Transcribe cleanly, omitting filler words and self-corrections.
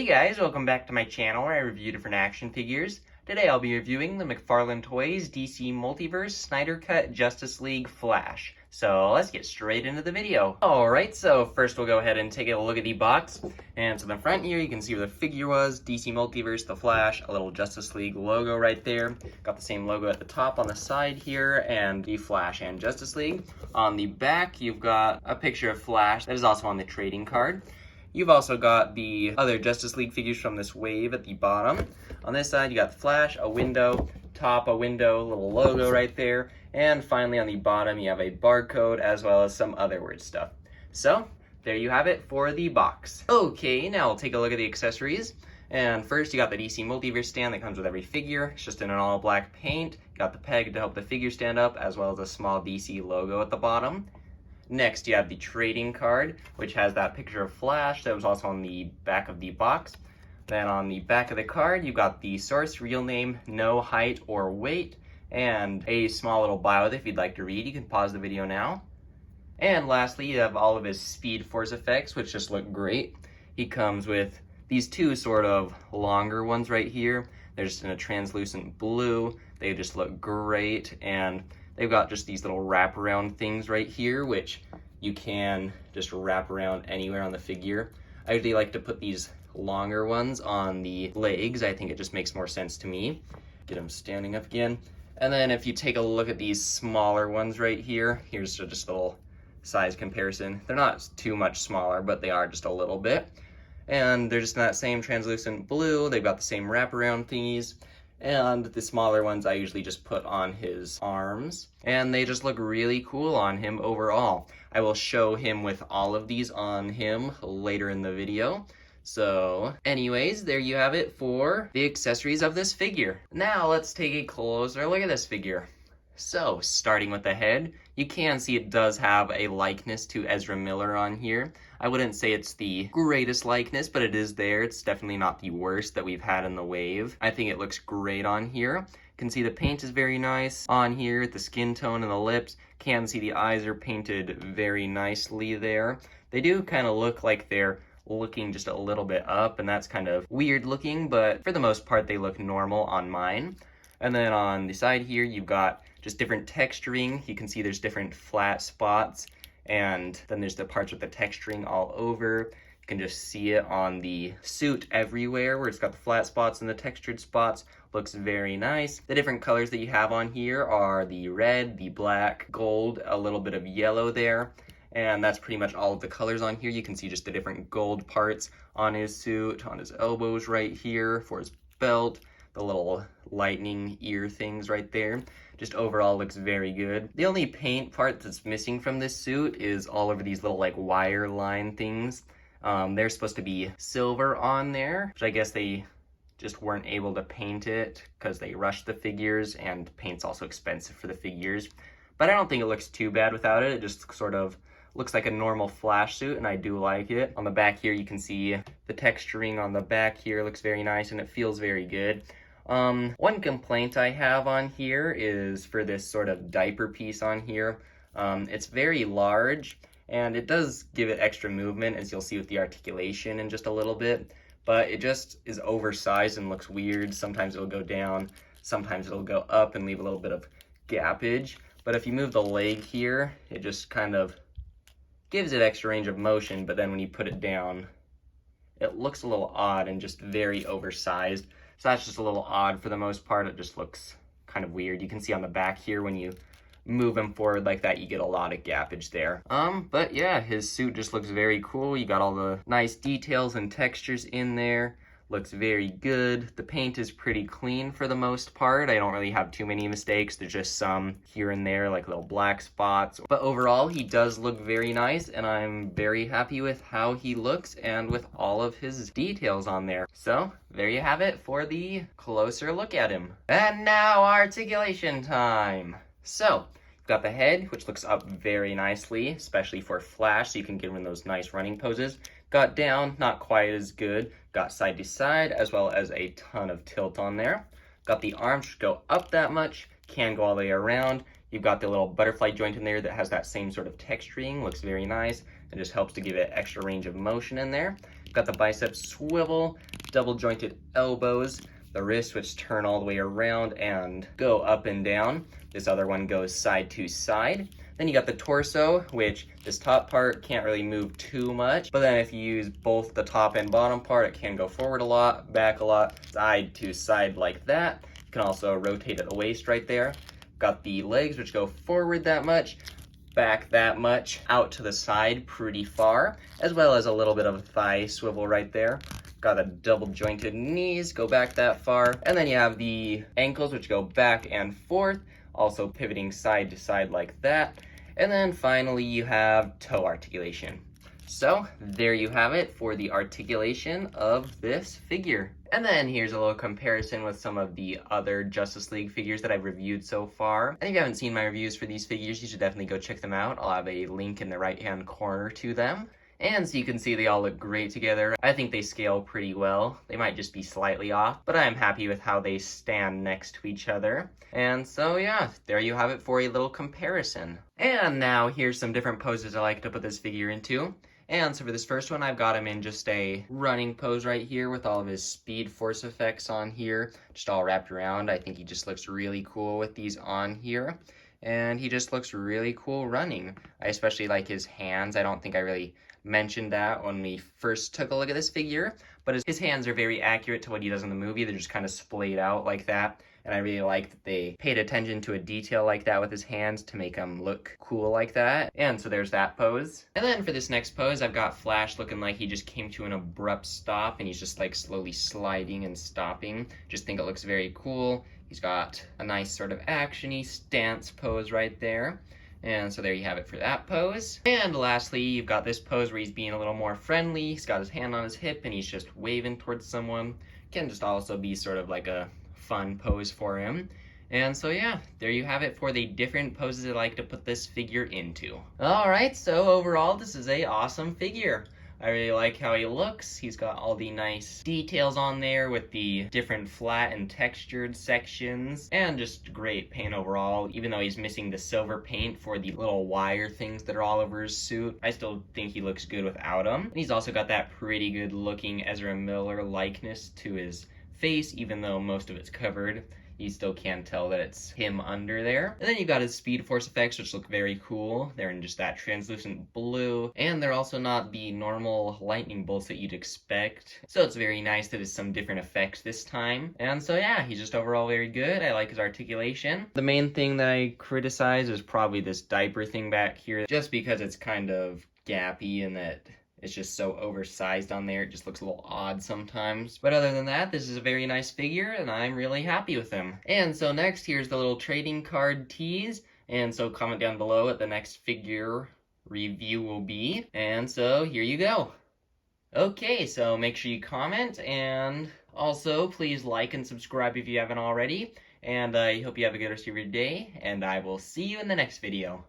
Hey guys, welcome back to my channel where I review different action figures. Today I'll be reviewing the Mcfarlane Toys DC Multiverse Snyder Cut Justice League Flash. So let's get straight into the video. Alright, so first we'll go ahead and take a look at the box. And to the front here you can see where the figure was, DC Multiverse, the Flash, a little Justice League logo right there. Got the same logo at the top on the side here, and the Flash and Justice League. On the back you've got a picture of Flash that is also on the trading card. You've also got the other Justice League figures from this wave at the bottom. On this side, you got the Flash, a window, top, a window, little logo right there. And finally, on the bottom, you have a barcode as well as some other word stuff. So, there you have it for the box. Okay, now we'll take a look at the accessories. And first, you got the DC Multiverse stand that comes with every figure. It's just in an all black paint. You got the peg to help the figure stand up, as well as a small DC logo at the bottom. Next, you have the trading card, which has that picture of Flash that was also on the back of the box. Then on the back of the card, you've got the source, real name, no height or weight, and a small little bio that if you'd like to read, you can pause the video now. And lastly, you have all of his Speed Force effects, which just look great. He comes with these two sort of longer ones right here. They're just in a translucent blue. They just look great, and they've got just these little wraparound things right here, which you can just wrap around anywhere on the figure. I usually like to put these longer ones on the legs. I think it just makes more sense to me. Get them standing up again. And then if you take a look at these smaller ones right here, here's just a little size comparison. They're not too much smaller, but they are just a little bit. And they're just in that same translucent blue. They've got the same wraparound thingies. And the smaller ones I usually just put on his arms. And they just look really cool on him overall. I will show him with all of these on him later in the video. So, anyways, there you have it for the accessories of this figure. Now let's take a closer look at this figure. So, starting with the head, you can see it does have a likeness to Ezra Miller on here. I wouldn't say it's the greatest likeness, but it is there. It's definitely not the worst that we've had in the wave. I think it looks great on here. You can see the paint is very nice on here, the skin tone and the lips. Can see the eyes are painted very nicely there. They do kind of look like they're looking just a little bit up, and that's kind of weird looking, but for the most part they look normal on mine. And then on the side here you've got just different texturing. You can see there's different flat spots, and then there's the parts with the texturing all over. You can just see it on the suit everywhere where it's got the flat spots and the textured spots. Looks very nice. The different colors that you have on here are the red, the black, gold, a little bit of yellow there. And that's pretty much all of the colors on here. You can see just the different gold parts on his suit, on his elbows right here, for his belt, the little lightning ear things right there. Just overall looks very good. The only paint part that's missing from this suit is all over these little like wire line things. They're supposed to be silver on there, which I guess they just weren't able to paint it because they rushed the figures, and paint's also expensive for the figures. But I don't think it looks too bad without it. It just sort of looks like a normal Flash suit, and I do like it. On the back here, you can see the texturing on the back here looks very nice, and it feels very good. One complaint I have on here is for this sort of diaper piece on here. It's very large, and it does give it extra movement, as you'll see with the articulation in just a little bit, but it just is oversized and looks weird. Sometimes it'll go down, sometimes it'll go up and leave a little bit of gappage. But if you move the leg here, it just kind of gives it extra range of motion, but then when you put it down, it looks a little odd and just very oversized. So that's just a little odd for the most part. It just looks kind of weird. You can see on the back here when you move him forward like that, you get a lot of gappage there. But yeah, his suit just looks very cool. You got all the nice details and textures in there. Looks very good. The paint is pretty clean for the most part. I don't really have too many mistakes. There's just some here and there, like little black spots. But overall, he does look very nice, and I'm very happy with how he looks and with all of his details on there. So, there you have it for the closer look at him. And now, articulation time! So, you've got the head, which looks up very nicely, especially for Flash, so you can get him in those nice running poses. Got down, not quite as good. Got side to side, as well as a ton of tilt on there. Got the arms which go up that much, can go all the way around. You've got the little butterfly joint in there that has that same sort of texturing, looks very nice. It just helps to give it extra range of motion in there. Got the bicep swivel, double jointed elbows, the wrists which turn all the way around and go up and down. This other one goes side to side. Then you got the torso, which this top part can't really move too much, but then if you use both the top and bottom part, it can go forward a lot, back a lot, side to side like that. You can also rotate at the waist right there. Got the legs, which go forward that much, back that much, out to the side pretty far, as well as a little bit of a thigh swivel right there. Got the double jointed knees, go back that far. And then you have the ankles, which go back and forth, also pivoting side to side like that. And then finally you have toe articulation. So there you have it for the articulation of this figure. And then here's a little comparison with some of the other Justice League figures that I've reviewed so far. And if you haven't seen my reviews for these figures, you should definitely go check them out. I'll have a link in the right-hand corner to them. And so you can see they all look great together. I think they scale pretty well. They might just be slightly off, but I'm happy with how they stand next to each other. And so yeah, there you have it for a little comparison. And now here's some different poses I like to put this figure into. And so for this first one, I've got him in just a running pose right here with all of his speed force effects on here, just all wrapped around. I think he just looks really cool with these on here. And he just looks really cool running. I especially like his hands. I don't think I really mentioned that when we first took a look at this figure, but his hands are very accurate to what he does in the movie. They're just kind of splayed out like that. And I really like that they paid attention to a detail like that with his hands to make him look cool like that. And so there's that pose. And then for this next pose, I've got Flash looking like he just came to an abrupt stop and he's just like slowly sliding and stopping. Just think it looks very cool. He's got a nice sort of action-y stance pose right there. And so there you have it for that pose. And lastly, you've got this pose where he's being a little more friendly. He's got his hand on his hip and he's just waving towards someone. Can just also be sort of like a fun pose for him. And so yeah, there you have it for the different poses I like to put this figure into. Alright, so overall this is a awesome figure. I really like how he looks. He's got all the nice details on there with the different flat and textured sections, and just great paint overall. Even though he's missing the silver paint for the little wire things that are all over his suit, I still think he looks good without them. And he's also got that pretty good looking Ezra Miller likeness to his face, even though most of it's covered. You still can tell that it's him under there. And then you got his speed force effects, which look very cool. They're in just that translucent blue, and they're also not the normal lightning bolts that you'd expect. So it's very nice that it's some different effects this time. And so yeah, he's just overall very good. I like his articulation. The main thing that I criticize is probably this diaper thing back here, just because it's kind of gappy and that it's just so oversized on there. It just looks a little odd sometimes. But other than that, this is a very nice figure, and I'm really happy with him. And so next, here's the little trading card tease. And so comment down below what the next figure review will be. And so here you go. Okay, so make sure you comment, and also please like and subscribe if you haven't already. And I hope you have a good rest of your day, and I will see you in the next video.